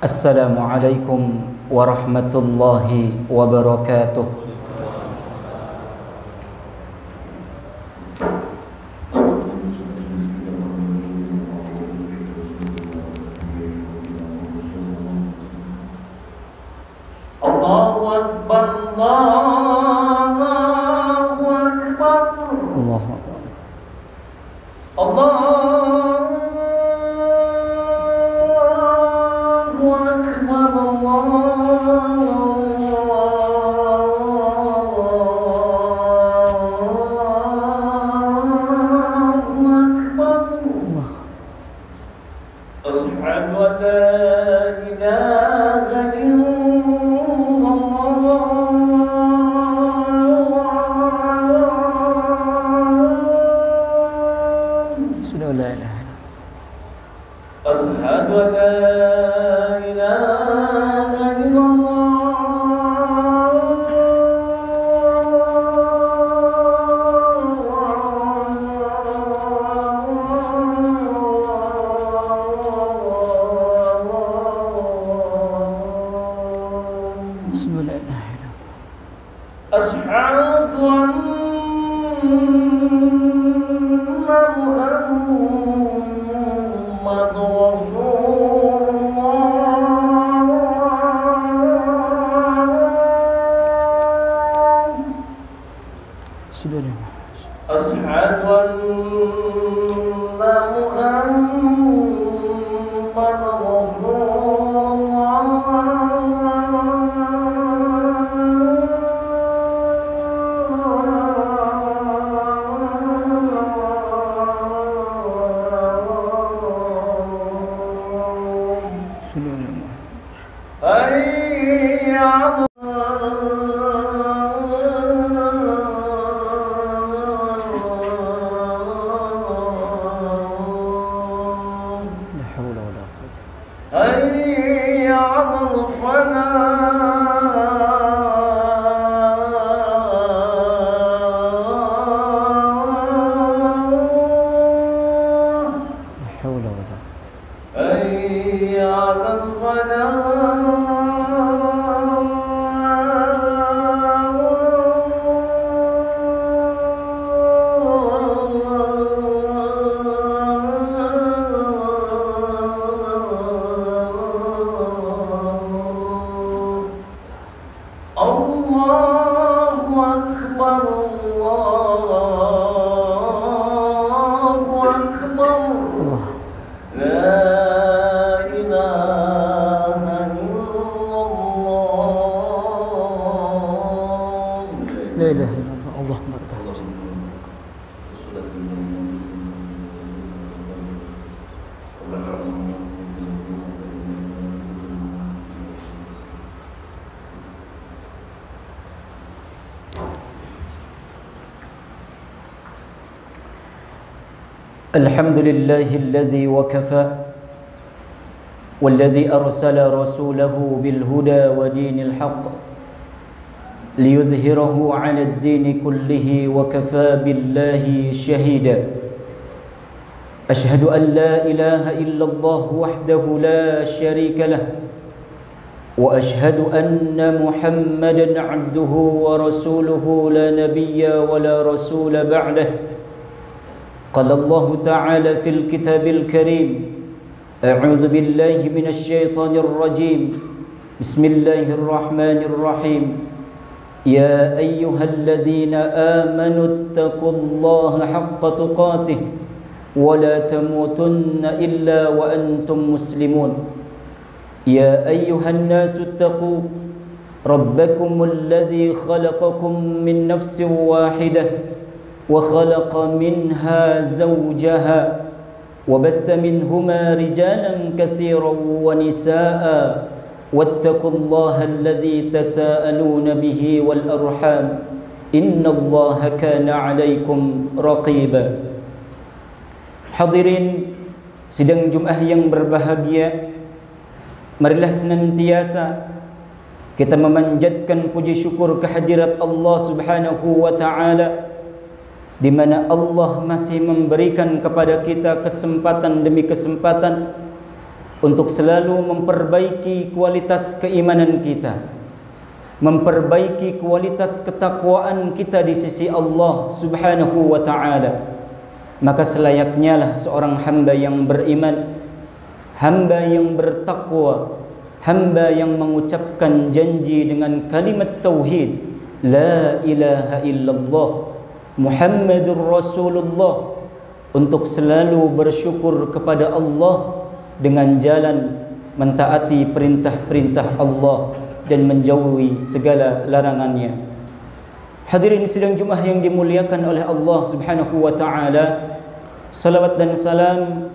Assalamualaikum warahmatullahi wabarakatuh. Allahu Akbar, Allahu Akbar, Allahu Akbar. Allahu Alhamdulillahi alladhi wa kafa walladhi arsala rasulahu bil huda wa dinil haqq liyudhhirahu 'ala ad-din kullihi wa kafa billahi shahida. Ashhadu an la ilaha illallah wahdahu la sharika lah wa ashhadu anna Muhammadan 'abduhu wa rasuluhu la nabiyya wa la rasula ba'dahu. قال الله تعالى في الكتاب الكريم أعوذ بالله من الشيطان الرجيم بسم الله الرحمن الرحيم يا أيها الذين آمنوا اتقوا الله حق تقاته ولا تموتن إلا وأنتم مسلمون يا أيها الناس اتقوا ربكم الذي خلقكم من نفس واحدة وخلق منها زوجها وبث منهما رجالا كثيرا ونساء واتقوا الله الذي تساءلون به والأرحام إن الله كان عليكم رقيبا. Hadirin sidang Jumat yang berbahagia, marilah senantiasa kita memanjatkan puji syukur kehadirat Allah Subhanahu wa taala, di mana Allah masih memberikan kepada kita kesempatan demi kesempatan untuk selalu memperbaiki kualitas keimanan kita, memperbaiki kualitas ketakwaan kita di sisi Allah Subhanahu wa ta'ala. Maka selayaknya lah seorang hamba yang beriman, hamba yang bertakwa, hamba yang mengucapkan janji dengan kalimat tauhid, la ilaha illallah Muhammadur Rasulullah, untuk selalu bersyukur kepada Allah dengan jalan mentaati perintah-perintah Allah dan menjauhi segala larangannya. Hadirin sidang Jumat yang dimuliakan oleh Allah Subhanahu wa ta'ala, salawat dan salam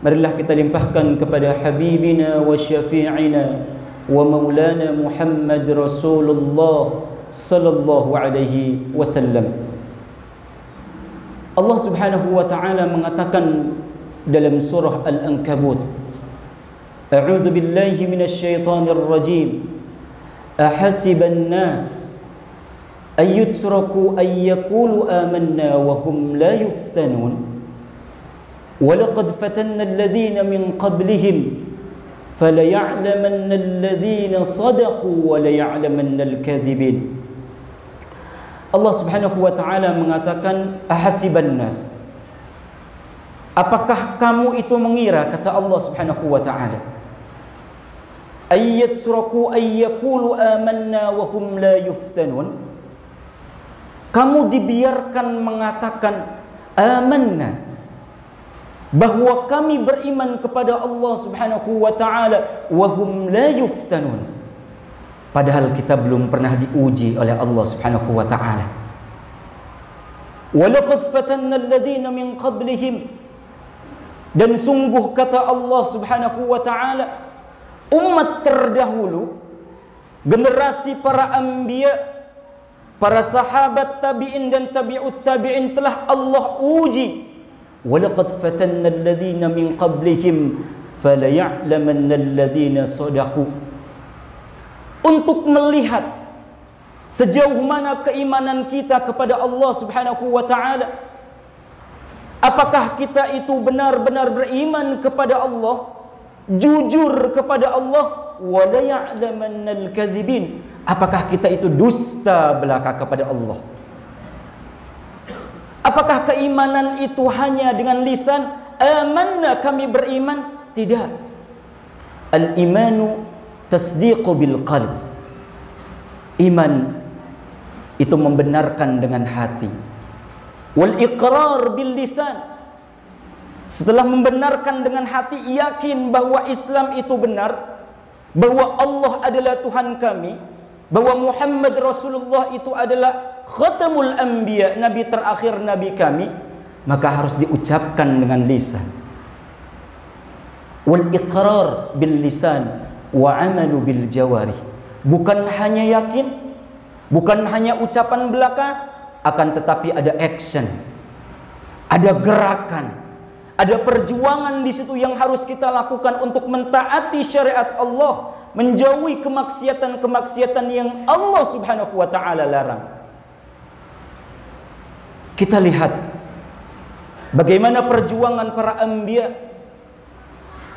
marilah kita limpahkan kepada habibina wa syafi'ina wa maulana Muhammad Rasulullah sallallahu alaihi wasallam. Allah Subhanahu wa ta'ala mengatakan dalam surah Al-Ankabut, A'udzu billahi minasyaitonir rajim. Ahasiban nas ayyutraku ayyaqulu amanna wa hum la yuftanun wa laqad fatanna alladhina min qablihim falaya'lamanna alladhina sadaqu wa laya'lamanna al-kadhibin. Allah Subhanahu wa ta'ala mengatakan ahasiban nas, apakah kamu itu mengira, kata Allah Subhanahu wa ta'ala, ayyatraku ayyaqulu amanna wa hum la yuftanun, kamu dibiarkan mengatakan amanna, bahwa kami beriman kepada Allah Subhanahu wa ta'ala, wa hum la yuftanun, padahal kita belum pernah diuji oleh Allah Subhanahu wa ta'ala. Wa laqad fatanna alladhina min qablihim, dan sungguh kata Allah Subhanahu wa ta'ala, umat terdahulu, generasi para anbiya, para sahabat tabi'in dan tabi'ut tabi'in telah Allah uji. Walaqad fatanna alladhina min qablihim falaya'lamanna alladhina sadaqu, untuk melihat sejauh mana keimanan kita kepada Allah Subhanahu wa ta'ala. Apakah kita itu benar-benar beriman kepada Allah, jujur kepada Allah, wa la ya'lamannal kadzibin, apakah kita itu dusta belaka kepada Allah? Apakah keimanan itu hanya dengan lisan, amanna kami beriman? Tidak. Al-imanu tasdiqu bil qalb. Iman itu membenarkan dengan hati. Wal iqrar bil lisan. Setelah membenarkan dengan hati, yakin bahwa Islam itu benar, bahwa Allah adalah Tuhan kami, bahwa Muhammad Rasulullah itu adalah khatamul anbiya, nabi terakhir nabi kami, maka harus diucapkan dengan lisan. Wal iqrar bil lisan wa amalu bil jawarih. Bukan hanya yakin, bukan hanya ucapan belaka, akan tetapi ada action, ada gerakan, ada perjuangan di situ yang harus kita lakukan untuk mentaati syariat Allah, menjauhi kemaksiatan-kemaksiatan yang Allah Subhanahu wa ta'ala larang. Kita lihat bagaimana perjuangan para anbiya,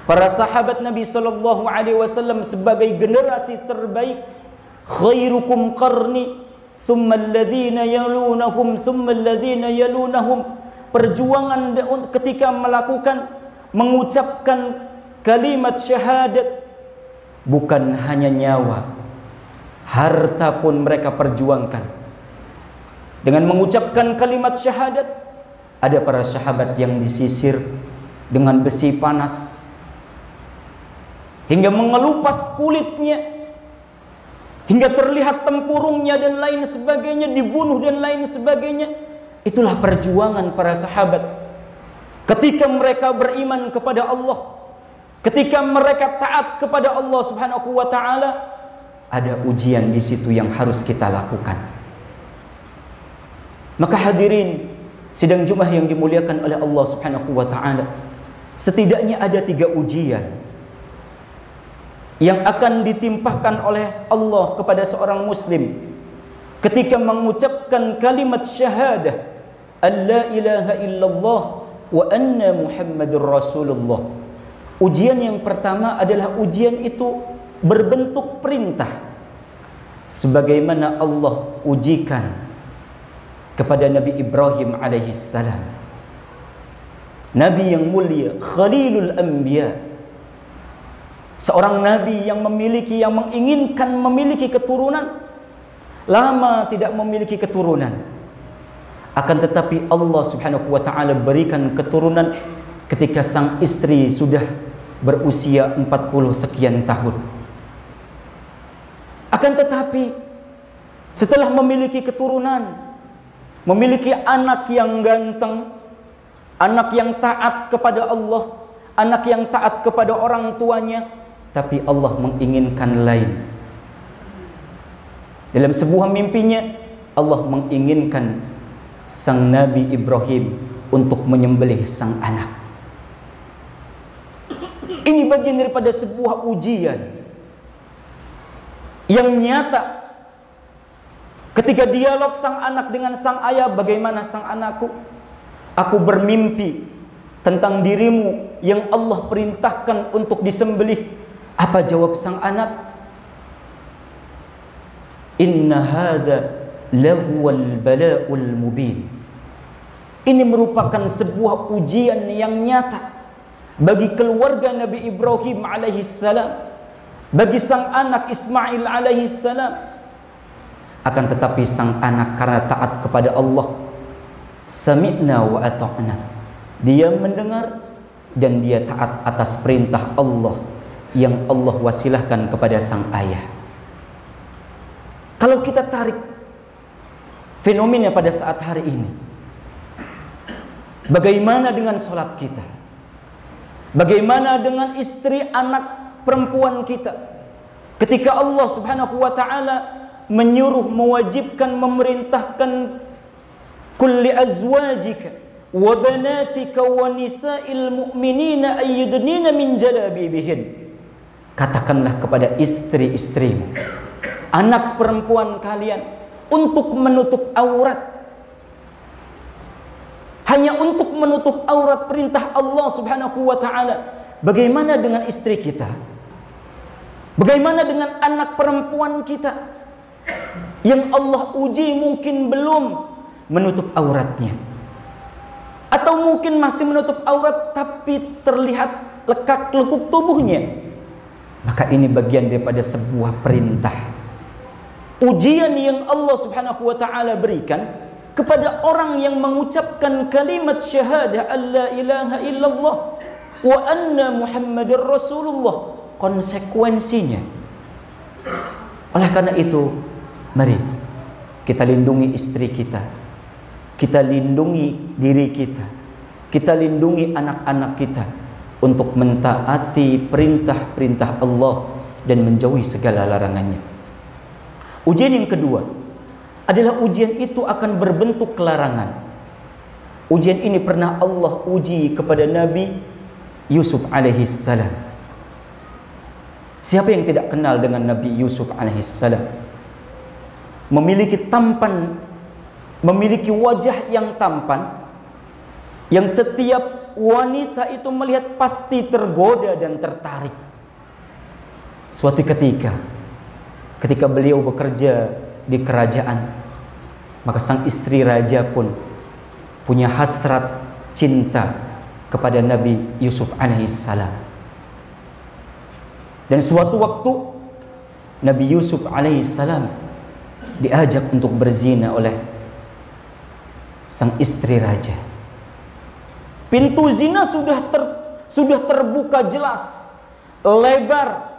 para sahabat Nabi sallallahu alaihi wasallam sebagai generasi terbaik. Khairukum qarni thumma alladhina yalunahum thumma alladhina yalunahum. Perjuangan ketika mengucapkan kalimat syahadat, bukan hanya nyawa, harta pun mereka perjuangkan. Dengan mengucapkan kalimat syahadat, ada para sahabat yang disisir dengan besi panas hingga mengelupas kulitnya, hingga terlihat tempurungnya dan lain sebagainya, dibunuh dan lain sebagainya. Itulah perjuangan para sahabat ketika mereka beriman kepada Allah, ketika mereka taat kepada Allah Subhanahu wa ta'ala. Ada ujian di situ yang harus kita lakukan. Maka hadirin sidang Jumat yang dimuliakan oleh Allah Subhanahu wa ta'ala, setidaknya ada 3 ujian yang akan ditimpahkan oleh Allah kepada seorang muslim ketika mengucapkan kalimat syahadah, an la ilaha illallah wa anna Muhammadur Rasulullah. Ujian yang pertama adalah ujian itu berbentuk perintah, sebagaimana Allah ujikan kepada Nabi Ibrahim alaihissalam, Nabi yang mulia, Khalilul Anbiya, seorang Nabi yang menginginkan memiliki keturunan, lama tidak memiliki keturunan, akan tetapi Allah subhanahu wa ta'ala berikan keturunan ketika sang istri sudah berusia 40 sekian tahun. Akan tetapi setelah memiliki keturunan, memiliki anak yang ganteng, anak yang taat kepada Allah, anak yang taat kepada orang tuanya, tapi Allah menginginkan lain. Dalam sebuah mimpinya Allah menginginkan sang Nabi Ibrahim untuk menyembelih sang anak. Ini bagian daripada sebuah ujian yang nyata. Ketika dialog sang anak dengan sang ayah, bagaimana sang anakku? Aku bermimpi tentang dirimu yang Allah perintahkan untuk disembelih. Apa jawab sang anak? Inna hadza lahuwal bala'ul mubin. Ini merupakan sebuah ujian yang nyata bagi keluarga Nabi Ibrahim alaihissalam, bagi sang anak Ismail alaihissalam. Akan tetapi sang anak karena taat kepada Allah, sami'na wa ata'na, dia mendengar dan dia taat atas perintah Allah yang Allah wasilahkan kepada sang ayah. Kalau kita tarik fenomena pada saat hari ini, bagaimana dengan sholat kita? Bagaimana dengan istri anak perempuan kita? Ketika Allah subhanahu wa ta'ala menyuruh, mewajibkan, memerintahkan kulli azwajika wa banatika wa nisa'il mu'minina ayyudnina min jalabibihin. Katakanlah kepada istri-istrimu, anak perempuan kalian, untuk menutup aurat. Hanya untuk menutup aurat, perintah Allah subhanahu wa ta'ala. Bagaimana dengan istri kita? Bagaimana dengan anak perempuan kita yang Allah uji mungkin belum menutup auratnya, atau mungkin masih menutup aurat tapi terlihat lekak-lekuk tubuhnya? Maka ini bagian daripada sebuah perintah, ujian yang Allah subhanahu wa ta'ala berikan kepada orang yang mengucapkan kalimat syahadah alla ilaha illallah wa anna muhammadar rasulullah. Konsekuensinya. Oleh karena itu, mari kita lindungi istri kita, kita lindungi diri kita, kita lindungi anak-anak kita untuk mentaati perintah-perintah Allah dan menjauhi segala larangannya. Ujian yang kedua adalah ujian itu akan berbentuk larangan. Ujian ini pernah Allah uji kepada Nabi Yusuf alaihissalam. Siapa yang tidak kenal dengan Nabi Yusuf alaihissalam? Memiliki tampan, memiliki wajah yang tampan, yang setiap wanita itu melihat pasti tergoda dan tertarik. Suatu ketika beliau bekerja di kerajaan, maka sang istri raja pun punya hasrat cinta kepada Nabi Yusuf alaihissalam. Dan suatu waktu Nabi Yusuf alaihissalam diajak untuk berzina oleh sang istri raja. Pintu zina sudah terbuka jelas, lebar,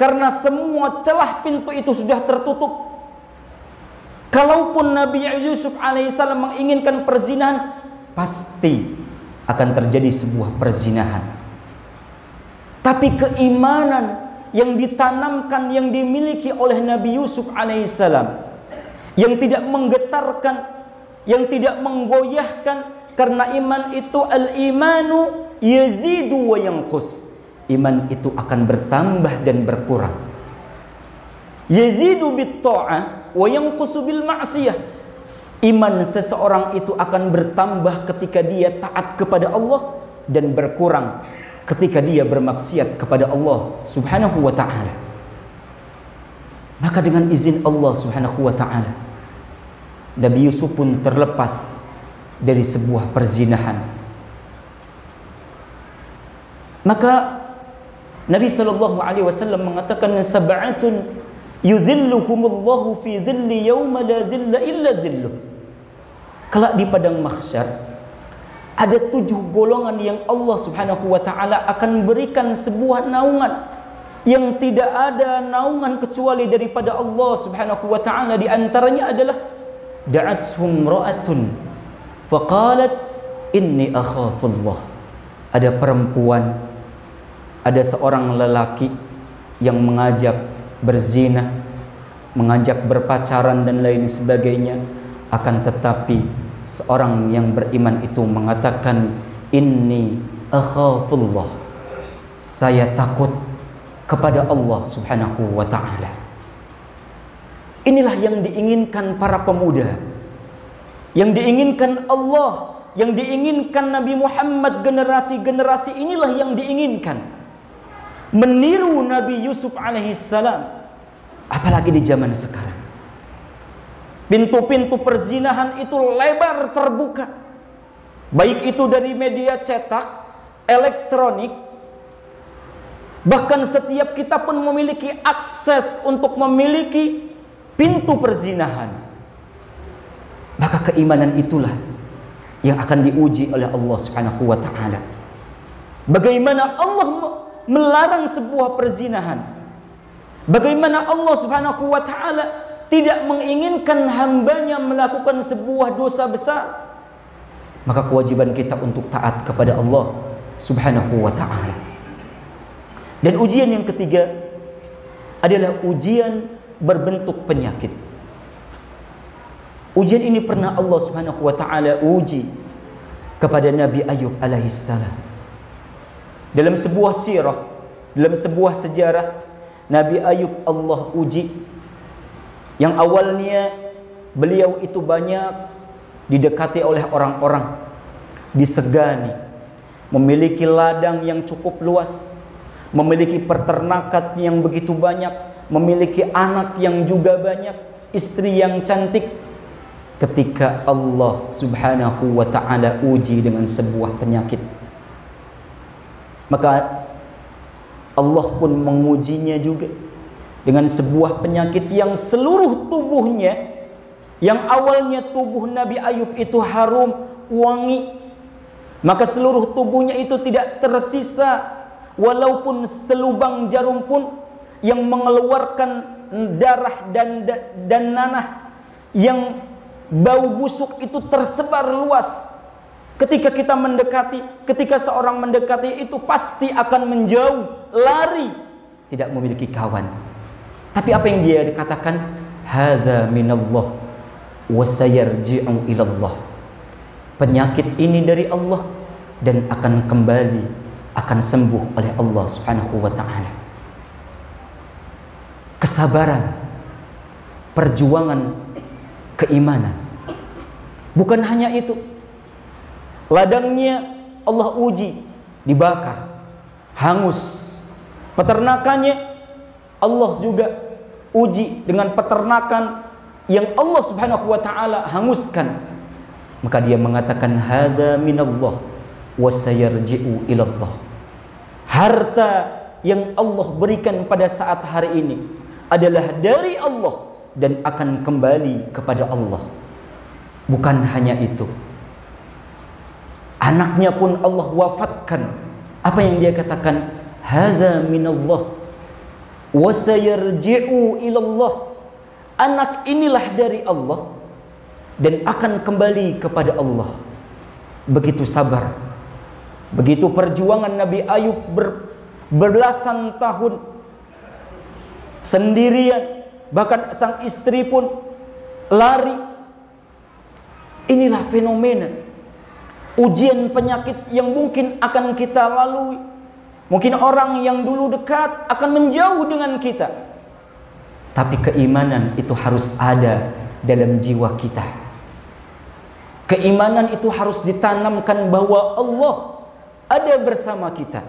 karena semua celah pintu itu sudah tertutup. Kalaupun Nabi Yusuf alaihissalam menginginkan perzinahan, pasti akan terjadi sebuah perzinahan. Tapi keimanan yang ditanamkan, yang dimiliki oleh Nabi Yusuf alaihissalam, yang tidak menggetarkan, yang tidak menggoyahkan, karena iman itu al-imanu yazidu wa yanqus. Iman itu akan bertambah dan berkurang. Yazidu bit ta'ah wa yanqusu bil ma'siyah. Iman seseorang itu akan bertambah ketika dia taat kepada Allah dan berkurang ketika dia bermaksiat kepada Allah Subhanahu wa ta'ala. Maka dengan izin Allah Subhanahu wa ta'ala, Nabi Yusuf pun terlepas dari sebuah perzinahan. Maka Nabi sallallahu alaihi wasallam mengatakan, sab'atun yudhilluhumullahu fi dhilli yawma la dhilla illa dhilluh. Kelak di padang mahsyar ada 7 golongan yang Allah Subhanahu wa ta'ala akan berikan sebuah naungan yang tidak ada naungan kecuali daripada Allah Subhanahu wa ta'ala. Di antaranya adalah da'athum ra'atun faqalat inni akhafullah. Ada perempuan, ada seorang lelaki yang mengajak berzina, mengajak berpacaran dan lain sebagainya. Akan tetapi seorang yang beriman itu mengatakan, inni akhafullah, saya takut kepada Allah Subhanahu wa ta'ala. Inilah yang diinginkan para pemuda, yang diinginkan Allah, yang diinginkan Nabi Muhammad. Generasi-generasi inilah yang diinginkan, meniru Nabi Yusuf alaihissalam. Apalagi di zaman sekarang, pintu-pintu perzinahan itu lebar terbuka, baik itu dari media cetak, elektronik. Bahkan setiap kita pun memiliki akses untuk memiliki pintu perzinahan. Maka keimanan itulah yang akan diuji oleh Allah Subhanahu wa ta'ala. Bagaimana Allah melarang sebuah perzinahan, bagaimana Allah Subhanahu wa ta'ala tidak menginginkan hambanya melakukan sebuah dosa besar. Maka kewajiban kita untuk taat kepada Allah Subhanahu wa ta'ala. Dan ujian yang ketiga adalah ujian berbentuk penyakit. Ujian ini pernah Allah Subhanahu wa ta'ala uji kepada Nabi Ayub alaihissalam. Dalam sebuah sirah, dalam sebuah sejarah, Nabi Ayub Allah uji. Yang awalnya beliau itu banyak didekati oleh orang-orang, disegani, memiliki ladang yang cukup luas, memiliki peternakan yang begitu banyak, memiliki anak yang juga banyak, istri yang cantik. Ketika Allah Subhanahu wa ta'ala uji dengan sebuah penyakit, maka Allah pun mengujinya juga dengan sebuah penyakit yang seluruh tubuhnya, yang awalnya tubuh Nabi Ayub itu harum, wangi, maka seluruh tubuhnya itu tidak tersisa walaupun selubang jarum pun yang mengeluarkan darah dan nanah, yang bau busuk itu tersebar luas. Ketika kita mendekati, ketika seorang mendekati itu pasti akan menjauh, lari, tidak memiliki kawan. Tapi apa yang dia katakan? Hadza minallah wa sayarji'u ilallah. Penyakit ini dari Allah dan akan kembali, akan sembuh oleh Allah Subhanahu wa ta'ala. Kesabaran, perjuangan, keimanan. Bukan hanya itu, ladangnya Allah uji, dibakar, hangus. Peternakannya Allah juga uji dengan peternakan yang Allah Subhanahu wa ta'ala hanguskan. Maka dia mengatakan, hadza minallah wa sayarji'u ilallah. Harta yang Allah berikan pada saat hari ini adalah dari Allah dan akan kembali kepada Allah. Bukan hanya itu, anaknya pun Allah wafatkan. Apa yang dia katakan? Hadza minallah wa sayarji'u ilallah. Anak inilah dari Allah dan akan kembali kepada Allah. Begitu sabar, begitu perjuangan Nabi Ayub berbelasan tahun sendirian, bahkan sang istri pun lari. Inilah fenomena ujian penyakit yang mungkin akan kita lalui. Mungkin orang yang dulu dekat akan menjauh dengan kita, tapi keimanan itu harus ada dalam jiwa kita. Keimanan itu harus ditanamkan bahwa Allah ada bersama kita.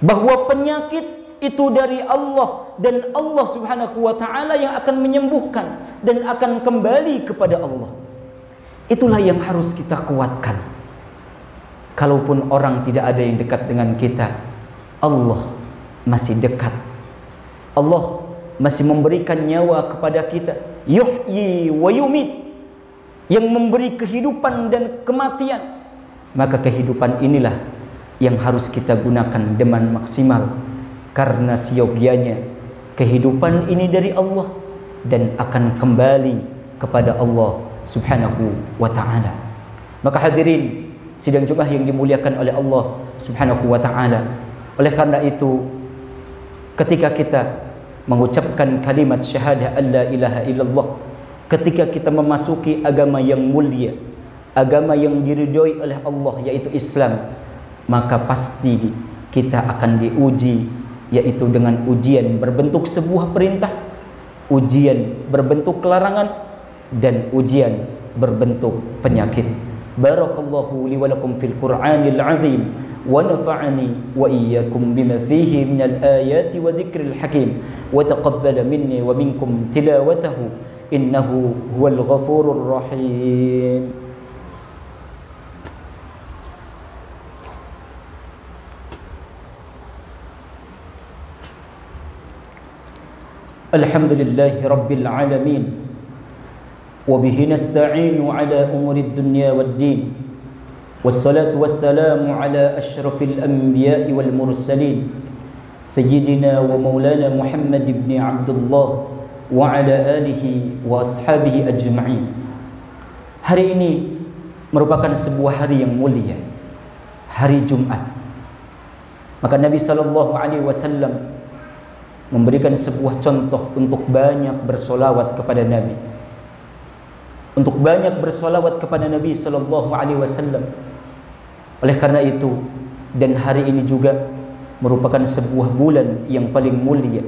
bahwa penyakit itu dari Allah dan Allah Subhanahu wa taala yang akan menyembuhkan dan akan kembali kepada Allah. Itulah yang harus kita kuatkan. Kalaupun orang tidak ada yang dekat dengan kita, Allah masih dekat. Allah masih memberikan nyawa kepada kita, yuhyi wa yumit, yang memberi kehidupan dan kematian. Maka kehidupan inilah yang harus kita gunakan dengan maksimal, karena siogianya kehidupan ini dari Allah dan akan kembali kepada Allah Subhanahu wa ta'ala. Maka hadirin sidang Jumat yang dimuliakan oleh Allah Subhanahu wa ta'ala, oleh karena itu ketika kita mengucapkan kalimat syahadah alla ilaha illallah, ketika kita memasuki agama yang mulia, agama yang diridhoi oleh Allah, yaitu Islam, maka pasti kita akan diuji, yaitu dengan ujian berbentuk sebuah perintah, ujian berbentuk larangan, dan ujian berbentuk penyakit. Barakallahu li wa lakum fil Qur'anil azim wa nafa'ani wa iyyakum bima fihi minal ayati wa dzikril hakim wa taqabbala minni wa minkum tilawatahu innahu huwal ghafurur rahim. Alhamdulillahi rabbil alamin, wa bihi nasta'inu ala umuri dunya waddin, wassalatu wassalamu ala ashrafil anbiya'i wal mursalin, sayyidina wa maulana Muhammad ibn Abdullah wa ala alihi wa ashabihi ajma'in. Hari ini merupakan sebuah hari yang mulia, hari Jumat. Maka Nabi sallallahu alaihi wasallam memberikan sebuah contoh untuk banyak bersolawat kepada Nabi, untuk banyak bersolawat kepada Nabi sallallahu alaihi wasallam. Oleh karena itu, dan hari ini juga merupakan sebuah bulan yang paling mulia,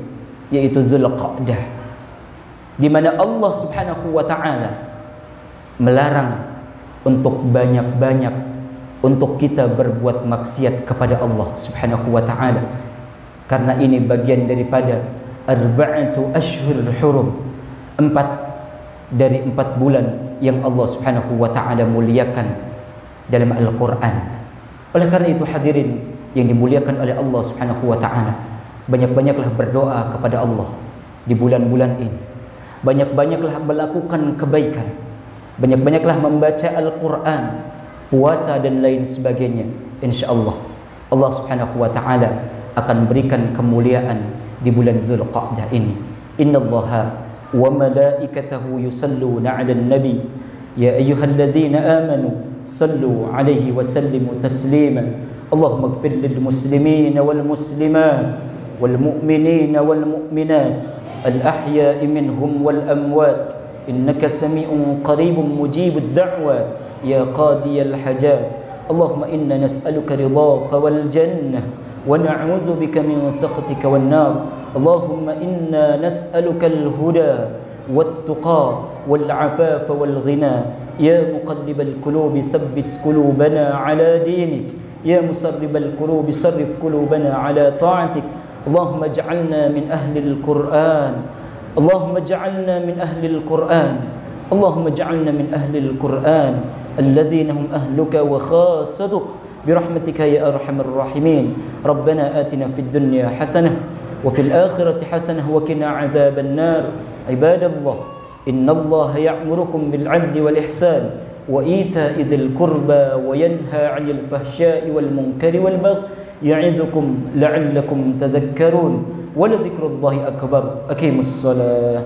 yaitu Dzulqa'dah, di mana Allah Subhanahu wa taala melarang untuk banyak-banyak untuk kita berbuat maksiat kepada Allah Subhanahu wa taala. Karena ini bagian daripada arba'atu ashhurul hurum, 4 dari 4 bulan yang Allah Subhanahu wa taala muliakan dalam Al-Qur'an. Oleh karena itu hadirin yang dimuliakan oleh Allah Subhanahu wa taala, banyak-banyaklah berdoa kepada Allah di bulan-bulan ini. Banyak-banyaklah melakukan kebaikan. Banyak-banyaklah membaca Al-Qur'an, puasa dan lain sebagainya. Insyaallah Allah Subhanahu wa taala akan berikan kemuliaan di bulan Dzulqa'dah ini. Innallaha wa malaikatahu yusalluna 'alan nabi ya ayyuhalladzina amanu sallu 'alaihi wa sallimu taslima. Allahumma ighfir lil muslimina wal muslimat wal mu'minina wal mu'minat al ahya'i minhum wal amwat innaka sami'un qaribun mujibud da'wat ya qadiyal hajat. Allahumma inna nas'aluka ridhaka wal jannah ونعوذ بك من سخطك والنار. اللهم إنا نسألك الهدى والتقى والعفاف والغنى. يا مقلب القلوب ثبت قلوبنا على دينك. يا مسرب القلوب صرف قلوبنا على طاعتك. اللهم اجعلنا من أهل القرآن. اللهم اجعلنا من أهل القرآن. اللهم اجعلنا من أهل القرآن الذين هم أهلك وخاصتك برحمتك يا أرحم الراحمين. ربنا آتنا في الدنيا حسنة وفي الآخرة حسنة وقنا عذاب النار. عباد الله إن الله يأمركم بالعدل والإحسان وإيتاء ذي القربى وينهى عن الفحشاء والمنكر والبغي يعظكم لعلكم تذكرون ولذكر الله أكبر. أقيموا الصلاة.